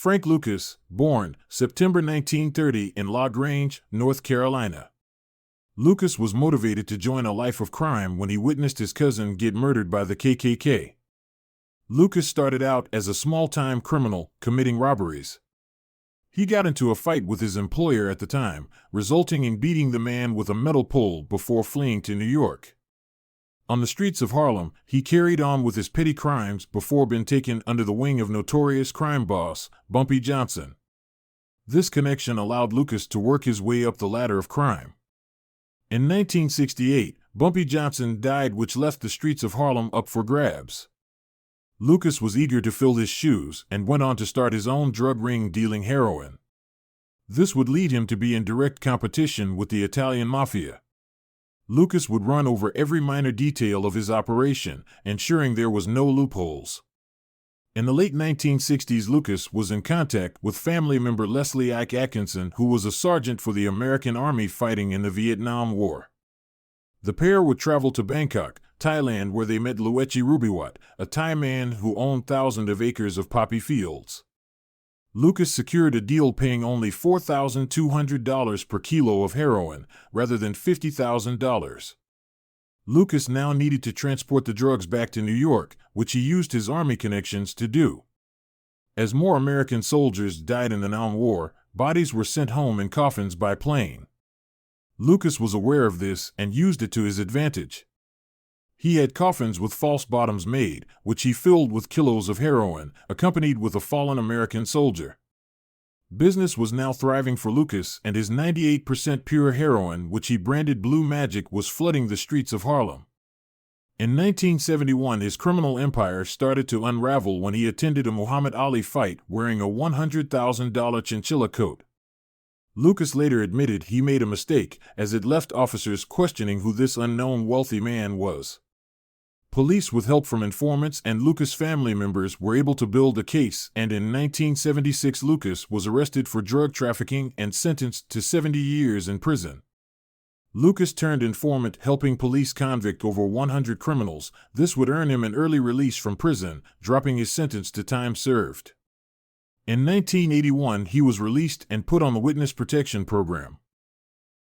Frank Lucas, born September 1930 in La Grange, North Carolina. Lucas was motivated to join a life of crime when he witnessed his cousin get murdered by the KKK. Lucas started out as a small-time criminal, committing robberies. He got into a fight with his employer at the time, resulting in beating the man with a metal pole before fleeing to New York. On the streets of Harlem, he carried on with his petty crimes before being taken under the wing of notorious crime boss, Bumpy Johnson. This connection allowed Lucas to work his way up the ladder of crime. In 1968, Bumpy Johnson died, which left the streets of Harlem up for grabs. Lucas was eager to fill his shoes and went on to start his own drug ring dealing heroin. This would lead him to be in direct competition with the Italian mafia. Lucas would run over every minor detail of his operation, ensuring there was no loopholes. In the late 1960s, Lucas was in contact with family member Leslie Ike Atkinson, who was a sergeant for the American Army fighting in the Vietnam War. The pair would travel to Bangkok, Thailand, where they met Luechi Rubiwat, a Thai man who owned thousands of acres of poppy fields. Lucas secured a deal paying only $4,200 per kilo of heroin, rather than $50,000. Lucas now needed to transport the drugs back to New York, which he used his army connections to do. As more American soldiers died in the Nam War, bodies were sent home in coffins by plane. Lucas was aware of this and used it to his advantage. He had coffins with false bottoms made, which he filled with kilos of heroin, accompanied with a fallen American soldier. Business was now thriving for Lucas, and his 98% pure heroin, which he branded Blue Magic, was flooding the streets of Harlem. In 1971, his criminal empire started to unravel when he attended a Muhammad Ali fight wearing a $100,000 chinchilla coat. Lucas later admitted he made a mistake, as it left officers questioning who this unknown wealthy man was. Police, with help from informants and Lucas' family members, were able to build a case, and in 1976 Lucas was arrested for drug trafficking and sentenced to 70 years in prison. Lucas turned informant, helping police convict over 100 criminals. This would earn him an early release from prison, dropping his sentence to time served. In 1981 he was released and put on the witness protection program.